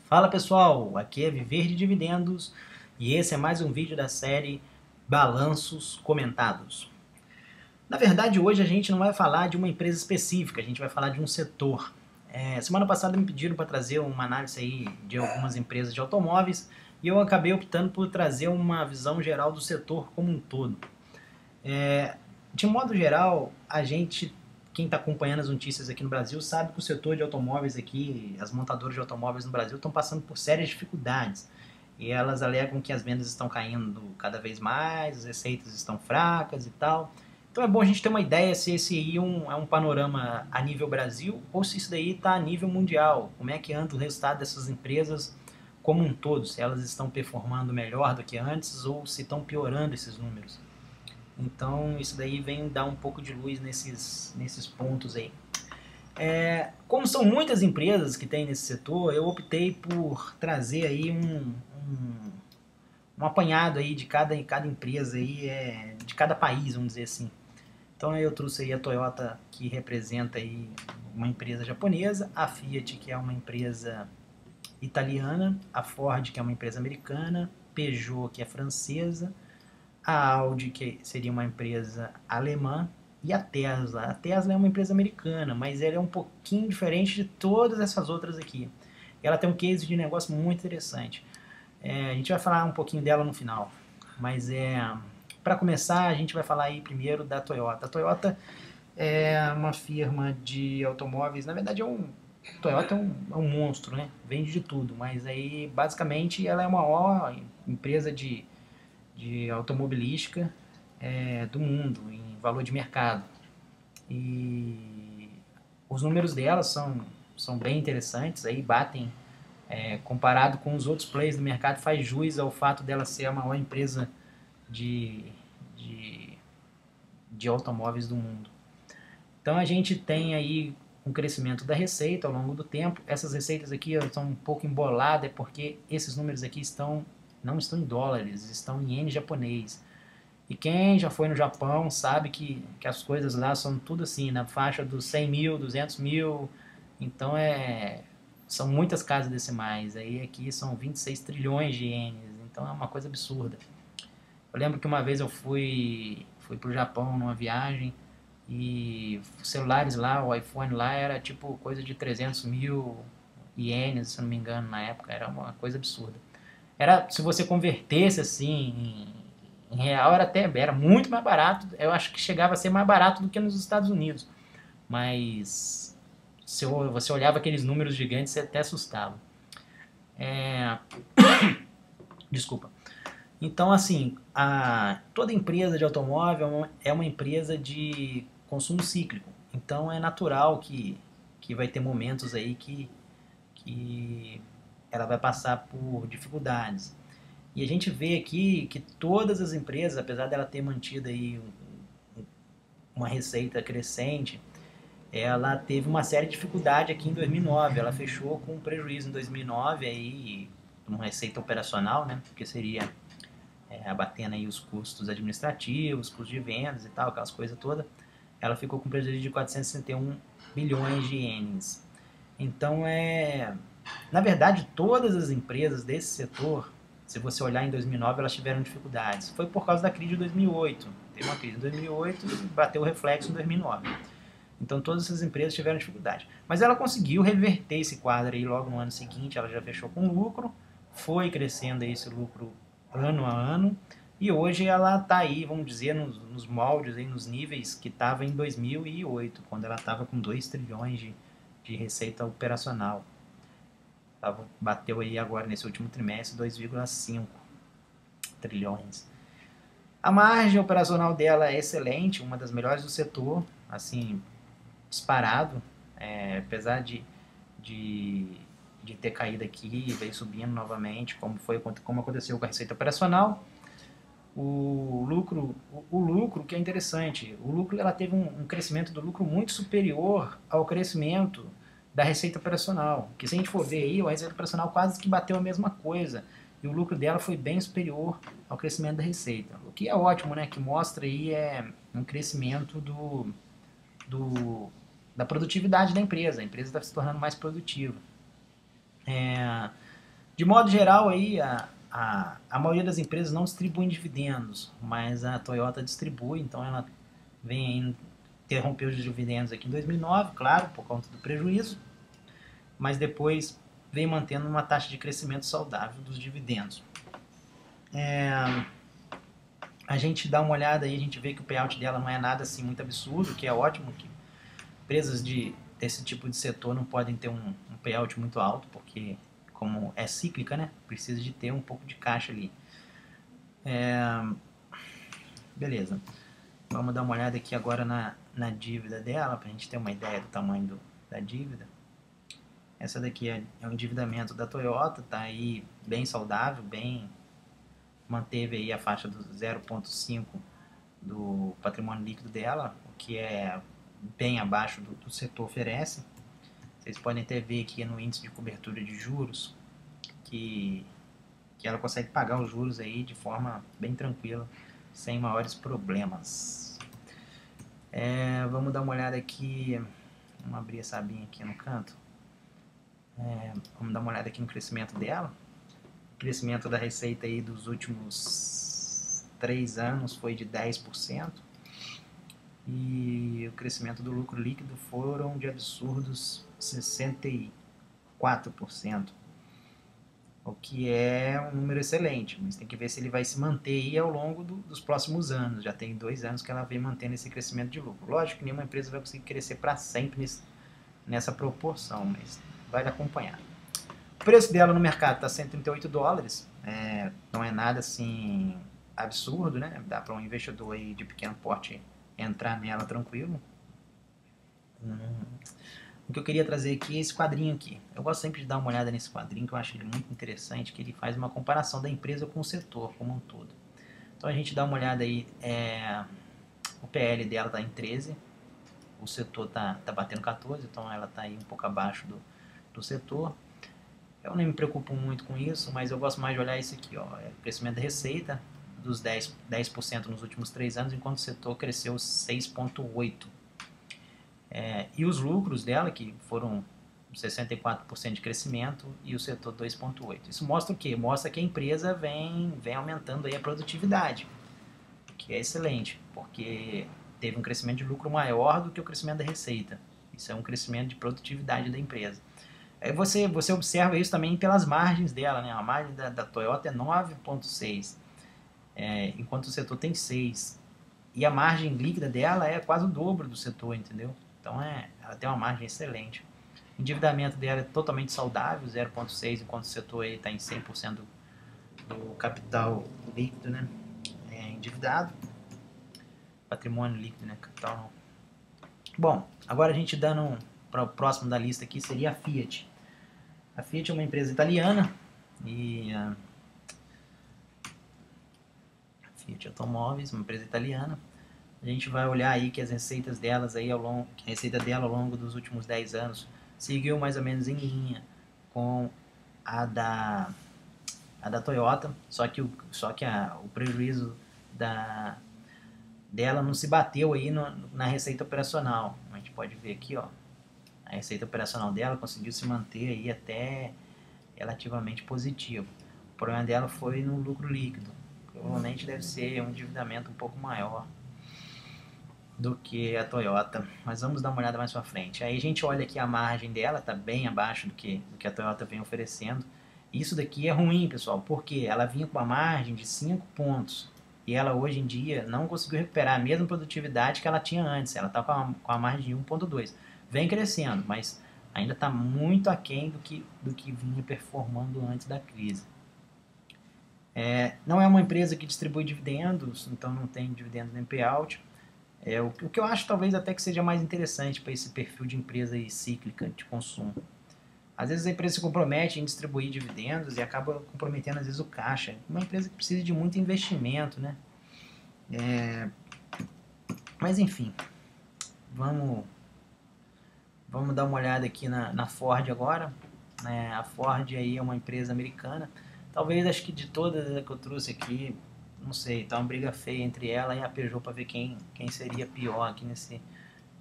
Fala pessoal, aqui é Viver de Dividendos e esse é mais um vídeo da série Balanços Comentados. Na verdade, hoje a gente não vai falar de uma empresa específica, a gente vai falar de um setor. Semana passada me pediram para trazer uma análise aí de algumas empresas de automóveis e eu acabei optando por trazer uma visão geral do setor como um todo. De modo geral, quem está acompanhando as notícias aqui no Brasil, sabe que o setor de automóveis aqui, as montadoras de automóveis no Brasil estão passando por sérias dificuldades. E elas alegam que as vendas estão caindo cada vez mais, as receitas estão fracas e tal. Então é bom a gente ter uma ideia se esse aí é um panorama a nível Brasil ou se isso daí está a nível mundial. Como é que anda o resultado dessas empresas como um todo, se elas estão performando melhor do que antes ou se estão piorando esses números. Então isso daí vem dar um pouco de luz nesses pontos aí. Como são muitas empresas que tem nesse setor, eu optei por trazer aí um apanhado aí de cada empresa aí, de cada país, vamos dizer assim. Então eu trouxe aí a Toyota, que representa aí uma empresa japonesa, a Fiat, que é uma empresa italiana, a Ford, que é uma empresa americana, Peugeot, que é francesa, a Audi, que seria uma empresa alemã, e a Tesla. A Tesla é uma empresa americana, mas ela é um pouquinho diferente de todas essas outras aqui. Ela tem um case de negócio muito interessante. A gente vai falar um pouquinho dela no final, mas para começar a gente vai falar aí primeiro da Toyota. A Toyota é uma firma de automóveis, na verdade Toyota é um monstro, né? Vende de tudo, mas aí basicamente ela é a maior empresa de automobilística do mundo, em valor de mercado. E os números dela são bem interessantes, aí batem, comparado com os outros players do mercado, faz jus ao fato dela ser a maior empresa de, de, de automóveis do mundo. Então a gente tem aí um crescimento da receita ao longo do tempo. Essas receitas aqui estão um pouco emboladas, porque esses números aqui não estão em dólares, estão em ien japonês. E quem já foi no Japão sabe que as coisas lá são tudo assim, na faixa dos 100 mil, 200 mil. Então são muitas casas decimais. Aí aqui são 26 trilhões de ienes. Então é uma coisa absurda. Eu lembro que uma vez eu fui pro Japão numa viagem e os celulares lá, o iPhone lá era tipo coisa de 300 mil ienes, se eu não me engano, na época. Era uma coisa absurda. Se você convertesse assim em real, era muito mais barato. Eu acho que chegava a ser mais barato do que nos Estados Unidos. Mas se você olhava aqueles números gigantes, você até assustava. É, Desculpa. Então, assim, toda empresa de automóvel é uma empresa de consumo cíclico. Então, é natural que vai ter momentos aí que ela vai passar por dificuldades. E a gente vê aqui que todas as empresas, apesar dela ter mantido aí uma receita crescente, ela teve uma séria dificuldade aqui em 2009. Ela fechou com um prejuízo em 2009 aí, uma receita operacional, né? Porque seria abatendo aí os custos administrativos, custos de vendas e tal, aquelas coisas todas. Ela ficou com prejuízo de 461 bilhões de ienes. Então na verdade, todas as empresas desse setor, se você olhar em 2009, elas tiveram dificuldades. Foi por causa da crise de 2008. Teve uma crise em 2008 e bateu o reflexo em 2009. Então todas essas empresas tiveram dificuldade. Mas ela conseguiu reverter esse quadro aí logo no ano seguinte, ela já fechou com lucro, foi crescendo aí esse lucro ano a ano, e hoje ela está aí, vamos dizer, nos moldes, aí, nos níveis que estava em 2008, quando ela estava com 2 trilhões de receita operacional. Bateu aí agora nesse último trimestre 2,5 trilhões. A margem operacional dela é excelente, uma das melhores do setor, assim, disparado, apesar de ter caído aqui e veio subindo novamente, como aconteceu com a receita operacional. O lucro que é interessante, o lucro, ela teve um crescimento do lucro muito superior ao crescimento da receita operacional, que se a gente for ver aí, a receita operacional quase que bateu a mesma coisa, e o lucro dela foi bem superior ao crescimento da receita, o que é ótimo, né, que mostra aí um crescimento da produtividade da empresa, a empresa está se tornando mais produtiva. De modo geral, aí, a maioria das empresas não distribui dividendos, mas a Toyota distribui, então ela vem aí, interrompeu os dividendos aqui em 2009, claro, por conta do prejuízo, mas depois vem mantendo uma taxa de crescimento saudável dos dividendos. A gente dá uma olhada aí, a gente vê que o payout dela não é nada assim muito absurdo, que é ótimo, que empresas desse tipo de setor não podem ter um payout muito alto, porque como é cíclica, né, precisa de ter um pouco de caixa ali. Beleza, vamos dar uma olhada aqui agora na dívida dela, para a gente ter uma ideia do tamanho da dívida. Essa daqui é o endividamento da Toyota, tá aí bem saudável, manteve aí a faixa do 0,5 do patrimônio líquido dela, o que é bem abaixo do setor oferece. Vocês podem até ver aqui no índice de cobertura de juros que ela consegue pagar os juros aí de forma bem tranquila, sem maiores problemas. Vamos dar uma olhada aqui, vamos abrir essa abinha aqui no canto. Vamos dar uma olhada aqui no crescimento dela. O crescimento da receita aí dos últimos 3 anos foi de 10%. E o crescimento do lucro líquido foram de absurdos 64%. O que é um número excelente, mas tem que ver se ele vai se manter aí ao longo dos próximos anos. Já tem 2 anos que ela vem mantendo esse crescimento de lucro. Lógico que nenhuma empresa vai conseguir crescer para sempre nessa proporção, mas vai acompanhar. O preço dela no mercado está $138, não é nada assim absurdo, né? Dá para um investidor aí de pequeno porte entrar nela tranquilo. O que eu queria trazer aqui é esse quadrinho aqui. Eu gosto sempre de dar uma olhada nesse quadrinho, que eu acho ele muito interessante, que ele faz uma comparação da empresa com o setor como um todo. Então a gente dá uma olhada aí, o PL dela está em 13, o setor tá batendo 14, então ela está aí um pouco abaixo do setor. Eu não me preocupo muito com isso, mas eu gosto mais de olhar isso aqui, ó, o crescimento da receita dos 10% nos últimos 3 anos, enquanto o setor cresceu 6,8%. E os lucros dela, que foram 64% de crescimento, e o setor 2,8%. Isso mostra o quê? Mostra que a empresa vem aumentando aí a produtividade, que é excelente, porque teve um crescimento de lucro maior do que o crescimento da receita. Isso é um crescimento de produtividade da empresa. Aí você observa isso também pelas margens dela, né? A margem da Toyota é 9,6%, enquanto o setor tem 6%. E a margem líquida dela é quase o dobro do setor, entendeu? Então ela tem uma margem excelente. O endividamento dela é totalmente saudável, 0,6%, enquanto o setor está em 100% do capital líquido, né? Endividado. Patrimônio líquido, né? Capital não. Bom, agora a gente dando para o próximo da lista aqui seria a Fiat. A Fiat é uma empresa italiana e a Fiat Automóveis, uma empresa italiana. A gente vai olhar aí que as receitas delas aí a receita dela ao longo dos últimos 10 anos seguiu mais ou menos em linha com a da Toyota, só que o prejuízo dela não se bateu aí na receita operacional. A gente pode ver aqui, ó, a receita operacional dela conseguiu se manter aí até relativamente positivo. O problema dela foi no lucro líquido. Provavelmente deve ser um endividamento um pouco maior do que a Toyota, mas vamos dar uma olhada mais pra frente. Aí a gente olha aqui a margem dela, está bem abaixo do que a Toyota vem oferecendo. Isso daqui é ruim, pessoal, porque ela vinha com uma margem de 5 pontos e ela hoje em dia não conseguiu recuperar a mesma produtividade que ela tinha antes. Ela está com a margem de 1,2. Vem crescendo, mas ainda está muito aquém do que vinha performando antes da crise. Não é uma empresa que distribui dividendos, então não tem dividendos nem payout. O que eu acho talvez até que seja mais interessante para esse perfil de empresa aí, cíclica de consumo. Às vezes a empresa se compromete em distribuir dividendos e acaba comprometendo às vezes o caixa. Uma empresa que precisa de muito investimento, né? Mas enfim, vamos dar uma olhada aqui na Ford agora. A Ford aí é uma empresa americana. Talvez, acho que de todas que eu trouxe aqui, não sei, tá uma briga feia entre ela e a Peugeot para ver quem seria pior aqui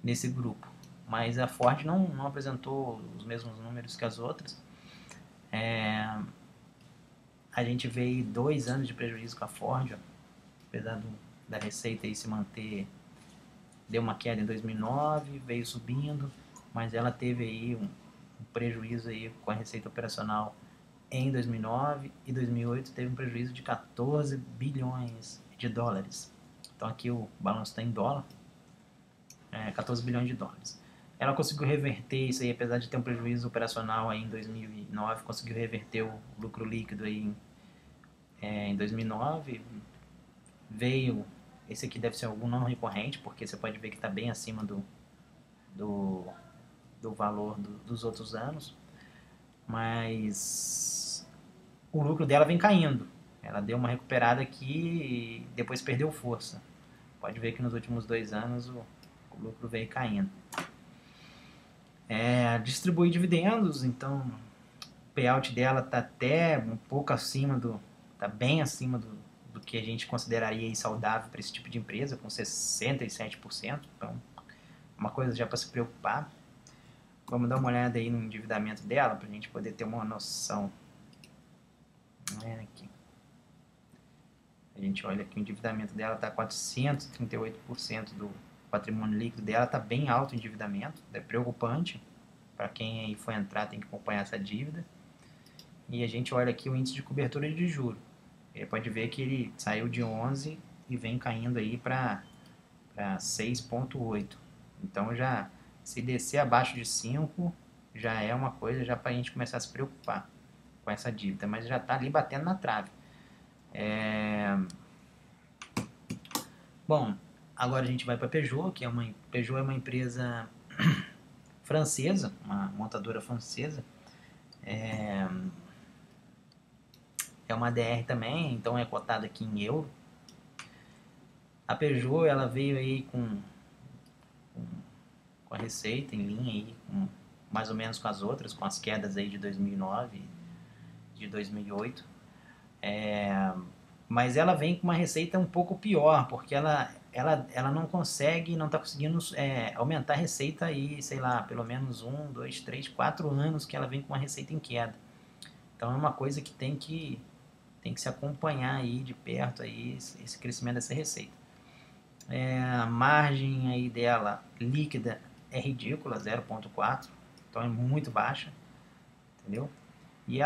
nesse grupo. Mas a Ford não apresentou os mesmos números que as outras. a gente veio 2 anos de prejuízo com a Ford, ó. Apesar da receita aí se manter, deu uma queda em 2009, veio subindo, mas ela teve aí um prejuízo aí com a receita operacional em 2009 e 2008 teve um prejuízo de 14 bilhões de dólares. Então aqui o balanço está em dólar, 14 bilhões de dólares. Ela conseguiu reverter isso aí, apesar de ter um prejuízo operacional aí em 2009, conseguiu reverter o lucro líquido aí em 2009. Veio, esse aqui deve ser algum não recorrente, porque você pode ver que está bem acima do, do valor dos outros anos, mas o lucro dela vem caindo. Ela deu uma recuperada aqui e depois perdeu força. Pode ver que nos últimos 2 anos o lucro veio caindo. Distribui dividendos, então o payout dela está até um pouco acima está bem acima do que a gente consideraria saudável para esse tipo de empresa, com 67%. Então, uma coisa já para se preocupar. Vamos dar uma olhada aí no endividamento dela para a gente poder ter uma noção. Aqui. A gente olha que o endividamento dela está 438% do patrimônio líquido dela, está bem alto o endividamento, é preocupante. Para quem aí for entrar tem que acompanhar essa dívida. E a gente olha aqui o índice de cobertura de juros. Você pode ver que ele saiu de 11 e vem caindo aí para 6,8. Então já se descer abaixo de 5 já é uma coisa já para a gente começar a se preocupar com essa dívida, mas já está ali batendo na trave. Bom, agora a gente vai para a Peugeot, que Peugeot é uma empresa francesa, uma montadora francesa. É uma DR também, então é cotada aqui em euro. A Peugeot ela veio aí com a receita em linha aí, mais ou menos com as outras, com as quedas aí de 2009, de 2008. Mas ela vem com uma receita um pouco pior, porque ela não consegue, não está conseguindo aumentar a receita aí, sei lá, pelo menos 1, 2, 3, 4 anos que ela vem com uma receita em queda. Então é uma coisa que tem que se acompanhar aí de perto aí esse crescimento dessa receita. A margem aí dela líquida é ridícula, 0,4, então é muito baixa, entendeu? E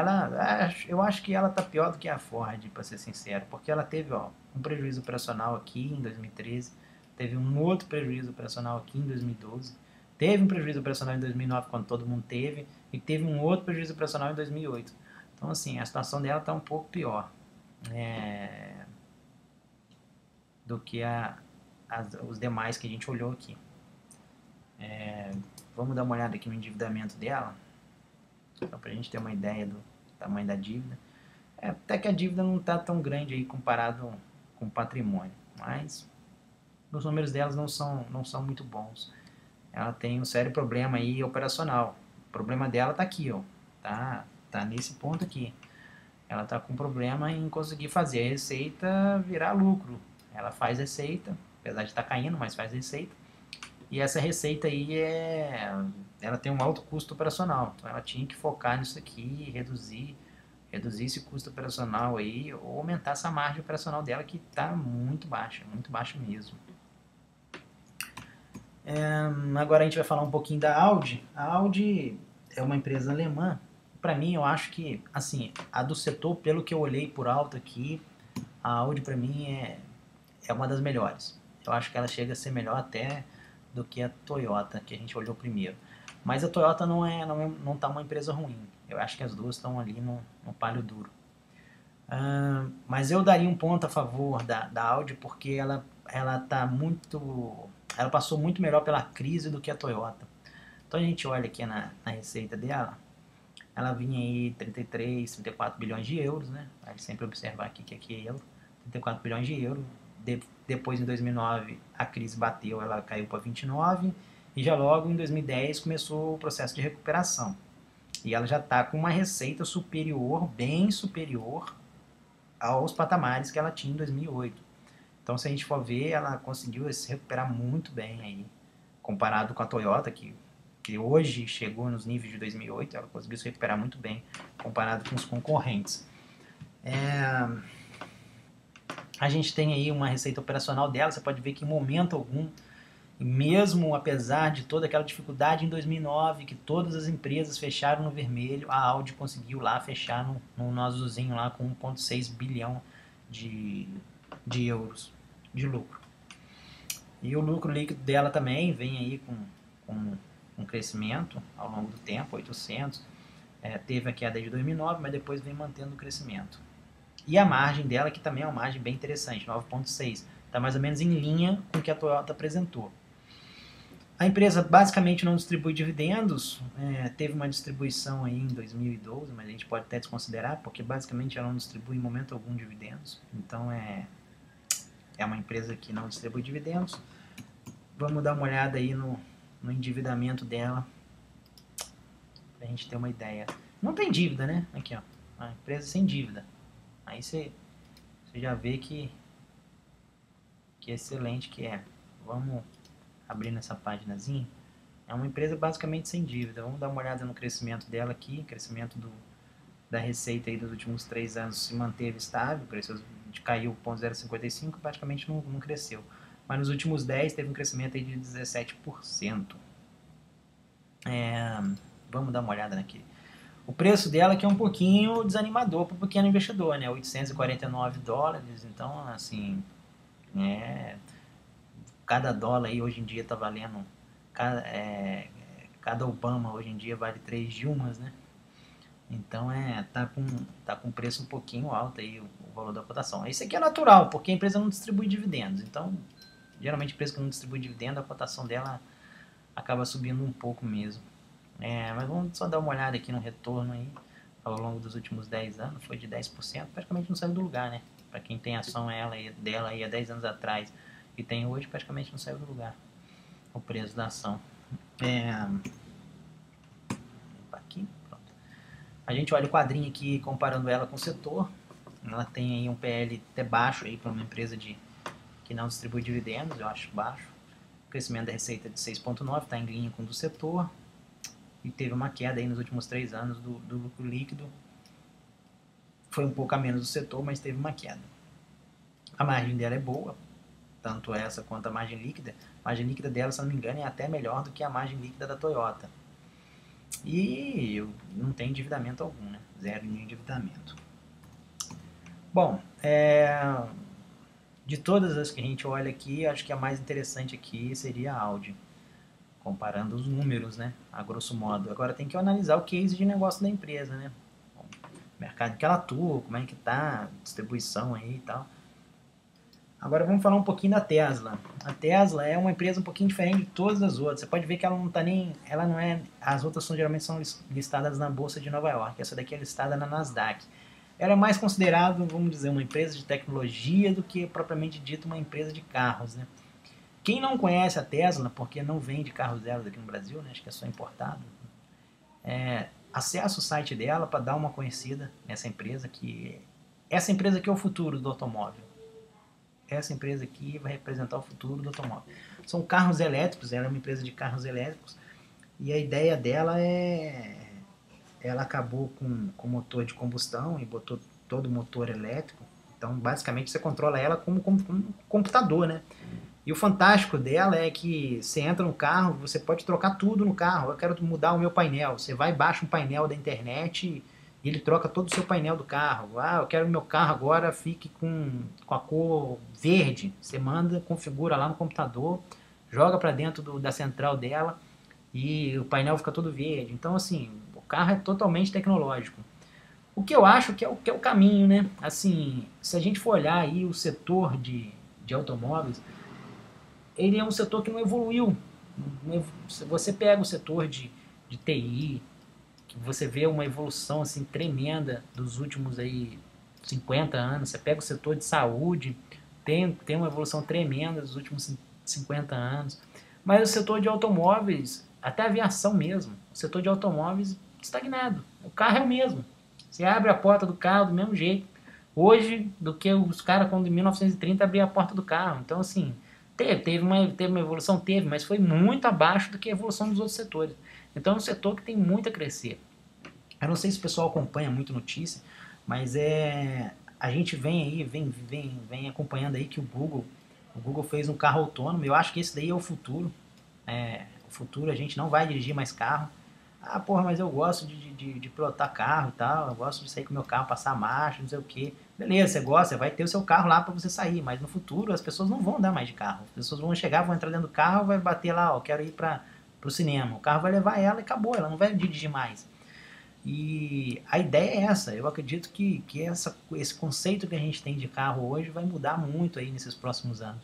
eu acho que ela tá pior do que a Ford, para ser sincero, porque ela teve um prejuízo operacional aqui em 2013, teve um outro prejuízo operacional aqui em 2012, teve um prejuízo operacional em 2009 quando todo mundo teve, e teve um outro prejuízo operacional em 2008. Então assim, a situação dela está um pouco pior do que os demais que a gente olhou aqui. Vamos dar uma olhada aqui no endividamento dela, só para a gente ter uma ideia do tamanho da dívida. Até que a dívida não está tão grande aí comparado com o patrimônio, mas os números delas não são muito bons. Ela tem um sério problema aí operacional. O problema dela está aqui, tá nesse ponto aqui. Ela está com problema em conseguir fazer a receita virar lucro. Ela faz receita, apesar de estar caindo, mas faz receita. E essa receita aí ela tem um alto custo operacional. Então ela tinha que focar nisso aqui, reduzir esse custo operacional aí, ou aumentar essa margem operacional dela que está muito baixa mesmo. Agora a gente vai falar um pouquinho da Audi. A Audi é uma empresa alemã. Para mim, eu acho que, assim, a do setor, pelo que eu olhei por alto aqui, a Audi para mim é uma das melhores. Eu acho que ela chega a ser melhor até do que a Toyota, que a gente olhou primeiro. Mas a Toyota não tá uma empresa ruim. Eu acho que as duas estão ali no páreo duro. Mas eu daria um ponto a favor da Audi, porque ela passou muito melhor pela crise do que a Toyota. Então a gente olha aqui na receita dela, ela vinha aí 33, 34 bilhões de euros, né? Vai sempre observar aqui que aqui é euro, 34 bilhões de euros. Depois, em 2009, a crise bateu, ela caiu para 29, e já logo em 2010 começou o processo de recuperação. E ela já está com uma receita superior, bem superior aos patamares que ela tinha em 2008. Então, se a gente for ver, ela conseguiu se recuperar muito bem aí, comparado com a Toyota, que hoje chegou nos níveis de 2008, ela conseguiu se recuperar muito bem, comparado com os concorrentes. A gente tem aí uma receita operacional dela, você pode ver que em momento algum, mesmo apesar de toda aquela dificuldade em 2009, que todas as empresas fecharam no vermelho, a Audi conseguiu lá fechar no azulzinho lá com 1,6 bilhão de euros de lucro. E o lucro líquido dela também vem aí com um crescimento ao longo do tempo, 800. Teve a queda de 2009, mas depois vem mantendo o crescimento. E a margem dela, que também é uma margem bem interessante, 9,6. Está mais ou menos em linha com o que a Toyota apresentou. A empresa basicamente não distribui dividendos, teve uma distribuição aí em 2012, mas a gente pode até desconsiderar, porque basicamente ela não distribui em momento algum dividendos. Então é uma empresa que não distribui dividendos. Vamos dar uma olhada aí no endividamento dela, pra gente ter uma ideia. Não tem dívida, né? Aqui, ó, uma empresa sem dívida. Aí você já vê que excelente que é. Vamos abrir nessa páginazinha. É uma empresa basicamente sem dívida. Vamos dar uma olhada no crescimento dela aqui. Crescimento da receita aí dos últimos 3 anos se manteve estável. Caiu 0,055, praticamente não cresceu. Mas nos últimos 10 teve um crescimento aí de 17%. Vamos dar uma olhada naquele. O preço dela que é um pouquinho desanimador para o pequeno investidor, né? 849 dólares, então assim, cada dólar aí hoje em dia está valendo, cada Obama hoje em dia vale 3 Dilmas, né? Então tá com preço um pouquinho alto aí o valor da cotação. Isso aqui é natural, porque a empresa não distribui dividendos, então geralmente a empresa que não distribui dividendo, a cotação dela acaba subindo um pouco mesmo. Mas vamos só dar uma olhada aqui no retorno aí, ao longo dos últimos 10 anos, foi de 10%, praticamente não saiu do lugar, né? Para quem tem ação dela aí há 10 anos atrás e tem hoje, praticamente não saiu do lugar o preço da ação. Aqui, pronto. A gente olha o quadrinho aqui comparando ela com o setor, ela tem aí um PL até baixo aí para uma empresa que não distribui dividendos, eu acho baixo. O crescimento da receita de 6,9, está em linha com o do setor. E teve uma queda aí nos últimos 3 anos do lucro líquido. Foi um pouco a menos do setor, mas teve uma queda. A margem dela é boa, tanto essa quanto a margem líquida. A margem líquida dela, se não me engano, é até melhor do que a margem líquida da Toyota. E não tem endividamento algum, né? Zero de endividamento. Bom, de todas as que a gente olha aqui, acho que a mais interessante aqui seria a Audi, comparando os números, né, a grosso modo. Agora tem que analisar o case de negócio da empresa, né, o mercado que ela atua, como é que tá, distribuição aí e tal. Agora vamos falar um pouquinho da Tesla. A Tesla é uma empresa um pouquinho diferente de todas as outras. Você pode ver que ela não é, as outras geralmente são listadas na Bolsa de Nova York. Essa daqui é listada na Nasdaq. Ela é mais considerada, vamos dizer, uma empresa de tecnologia do que propriamente dito uma empresa de carros, né? Quem não conhece a Tesla, porque não vende carros delas aqui no Brasil, né, acho que é só importado, acessa o site dela para dar uma conhecida nessa empresa, essa empresa aqui é o futuro do automóvel. Essa empresa aqui vai representar o futuro do automóvel. São carros elétricos, ela é uma empresa de carros elétricos, e a ideia dela ela acabou com motor de combustão e botou todo o motor elétrico. Então, basicamente, você controla ela como um computador, né? E o fantástico dela é que você entra no carro, você pode trocar tudo no carro. Eu quero mudar o meu painel. Você vai e baixa um painel da internet e ele troca todo o seu painel do carro. Eu quero que o meu carro agora fique com a cor verde. Você manda, configura lá no computador, joga para dentro da central dela e o painel fica todo verde. Então, assim, o carro é totalmente tecnológico. O que eu acho que é o caminho, né? Assim, se a gente for olhar aí o setor de automóveis, ele é um setor que não evoluiu. Se você pega o setor de TI, que você vê uma evolução assim tremenda dos últimos aí 50 anos, você pega o setor de saúde, tem uma evolução tremenda dos últimos 50 anos, mas o setor de automóveis, até a aviação mesmo, o setor de automóveis estagnado, o carro é o mesmo, você abre a porta do carro do mesmo jeito, hoje, do que os caras quando em 1930 abriam a porta do carro, então assim, teve uma evolução, mas foi muito abaixo do que a evolução dos outros setores. Então é um setor que tem muito a crescer. Eu não sei se o pessoal acompanha muito notícia, Mas a gente vem aí, vem acompanhando aí que o Google fez um carro autônomo. Eu acho que esse daí é o futuro. O futuro, a gente não vai dirigir mais carro. Ah, porra, mas eu gosto de pilotar carro e tal, eu gosto de sair com o meu carro, passar marcha, não sei o quê. Beleza, você gosta, você vai ter o seu carro lá para você sair, mas no futuro as pessoas não vão andar mais de carro. As pessoas vão chegar, vão entrar dentro do carro, vai bater lá, ó, quero ir para o cinema. O carro vai levar ela e acabou, ela não vai dirigir mais. E a ideia é essa. Eu acredito que esse conceito que a gente tem de carro hoje vai mudar muito aí nesses próximos anos.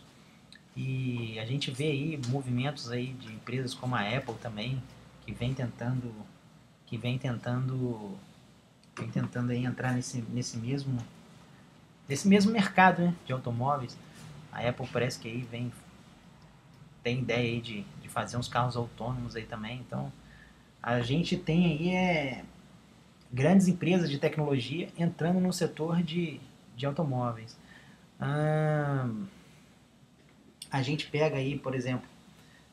E a gente vê aí movimentos aí de empresas como a Apple também, que vem tentando, que vem tentando aí entrar nesse mesmo mercado, né, de automóveis. A Apple parece que aí tem ideia aí de fazer uns carros autônomos aí também. Então a gente tem aí grandes empresas de tecnologia entrando no setor de automóveis. A gente pega aí, por exemplo,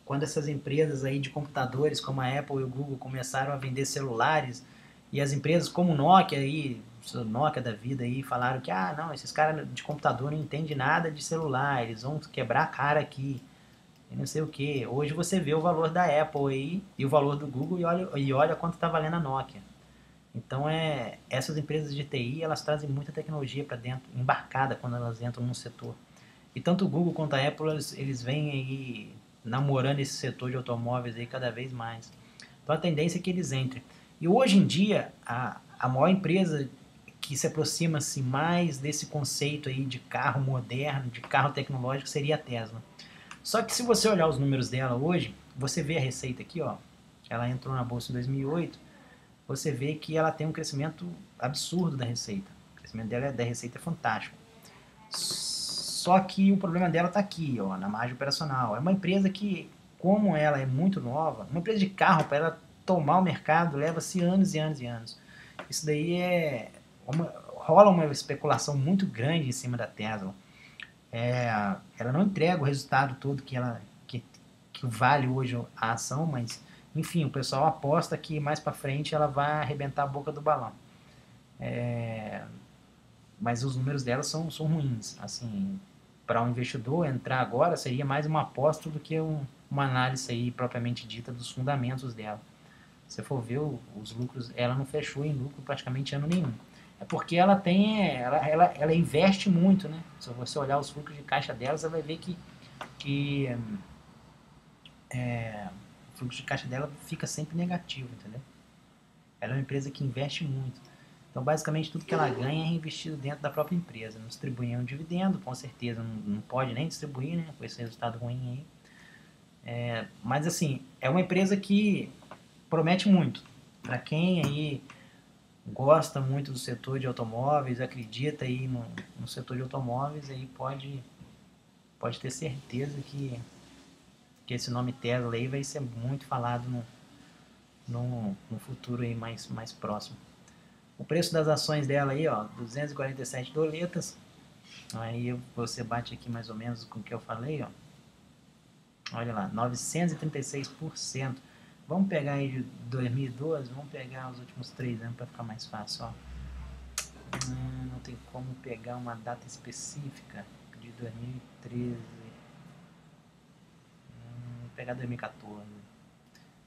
quando essas empresas aí de computadores como a Apple e o Google começaram a vender celulares, e as empresas como o Nokia aí, o Nokia da vida aí, falaram que não, esses caras de computador não entendem nada de celular, eles vão quebrar a cara aqui, e não sei o que. Hoje você vê o valor da Apple aí e o valor do Google e olha quanto está valendo a Nokia. Então essas empresas de TI, elas trazem muita tecnologia para dentro, embarcada quando elas entram no setor. E tanto o Google quanto a Apple, eles vêm aí namorando esse setor de automóveis aí cada vez mais. Então a tendência é que eles entrem. E hoje em dia, a maior empresa que se aproxima-se mais desse conceito aí de carro moderno, de carro tecnológico, seria a Tesla. Só que se você olhar os números dela hoje, você vê a receita aqui, ó. Ela entrou na bolsa em 2008, você vê que ela tem um crescimento absurdo da receita. O crescimento da receita é fantástico. Só que o problema dela está aqui, ó, na margem operacional. É uma empresa que, como ela é muito nova, uma empresa de carro, para ela tomar o mercado, leva-se anos e anos e anos. Isso daí rola uma especulação muito grande em cima da Tesla. Ela não entrega o resultado todo que vale hoje a ação, mas enfim, o pessoal aposta que mais para frente ela vai arrebentar a boca do balão. Mas os números dela são ruins. Assim, para um investidor entrar agora seria mais uma aposta do que uma análise aí propriamente dita dos fundamentos dela. Se for ver os lucros, ela não fechou em lucro praticamente ano nenhum. É porque ela investe muito, né? Se você olhar os fluxos de caixa dela, você vai ver que o fluxo de caixa dela fica sempre negativo, entendeu? Ela é uma empresa que investe muito. Então, basicamente, tudo que ela ganha é reinvestido dentro da própria empresa. Não distribui um dividendo, com certeza não pode nem distribuir, né? Com esse resultado ruim aí. Mas, assim, é uma empresa que promete muito. Para quem aí gosta muito do setor de automóveis, acredita aí no setor de automóveis, aí pode ter certeza que esse nome Tesla aí vai ser muito falado no futuro aí mais próximo. O preço das ações dela aí, ó, 247 doletas. Aí você bate aqui mais ou menos com o que eu falei, ó. Olha lá, 936%. Vamos pegar aí de 2012, vamos pegar os últimos 3 anos para ficar mais fácil, ó. Não tem como pegar uma data específica de 2013. Vou pegar 2014.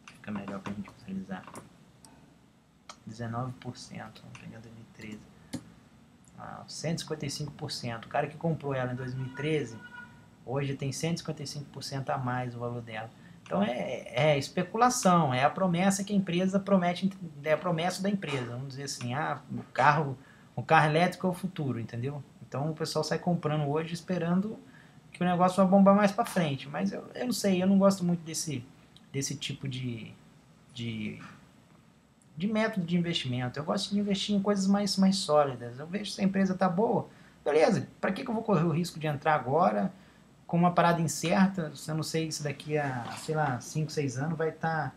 Fica melhor para a gente visualizar. 19%, vamos pegar 2013. 155%. O cara que comprou ela em 2013, hoje tem 155% a mais o valor dela. Então é especulação, é a promessa que a empresa promete, é a promessa da empresa. Vamos dizer assim, o carro elétrico é o futuro, entendeu? Então o pessoal sai comprando hoje esperando que o negócio vai bombar mais para frente. Mas eu não sei, eu não gosto muito desse tipo de método de investimento. Eu gosto de investir em coisas mais sólidas. Eu vejo se a empresa está boa, beleza, para que eu vou correr o risco de entrar agora com uma parada incerta, se eu não sei se daqui a, sei lá, 5, 6 anos vai estar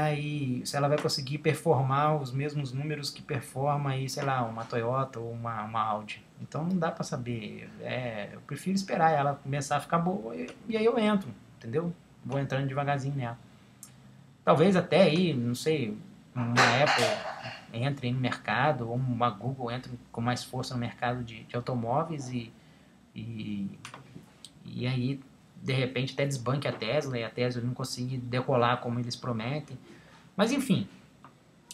aí, se ela vai conseguir performar os mesmos números que performa aí, sei lá, uma Toyota ou uma Audi. Então não dá para saber. Eu prefiro esperar ela começar a ficar boa e aí eu entro, entendeu? Vou entrando devagarzinho nela. Talvez até aí, não sei, uma Apple entre no mercado, ou uma Google entre com mais força no mercado de automóveis e, e aí, de repente, até desbanque a Tesla e a Tesla não conseguir decolar como eles prometem. Mas, enfim,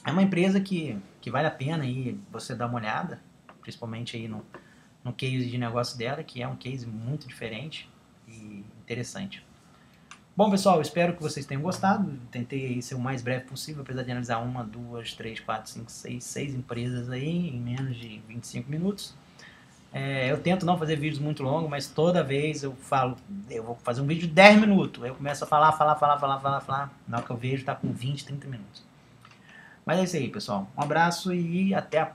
é uma empresa que vale a pena aí você dar uma olhada, principalmente aí no case de negócio dela, que é um case muito diferente e interessante. Bom, pessoal, espero que vocês tenham gostado. Tentei aí ser o mais breve possível, apesar de analisar uma, duas, três, quatro, cinco, seis empresas aí em menos de 25 minutos. Eu tento não fazer vídeos muito longos, mas toda vez eu falo, eu vou fazer um vídeo de 10 minutos. Aí eu começo a falar. Na hora que eu vejo, tá com 20, 30 minutos. Mas é isso aí, pessoal. Um abraço e até a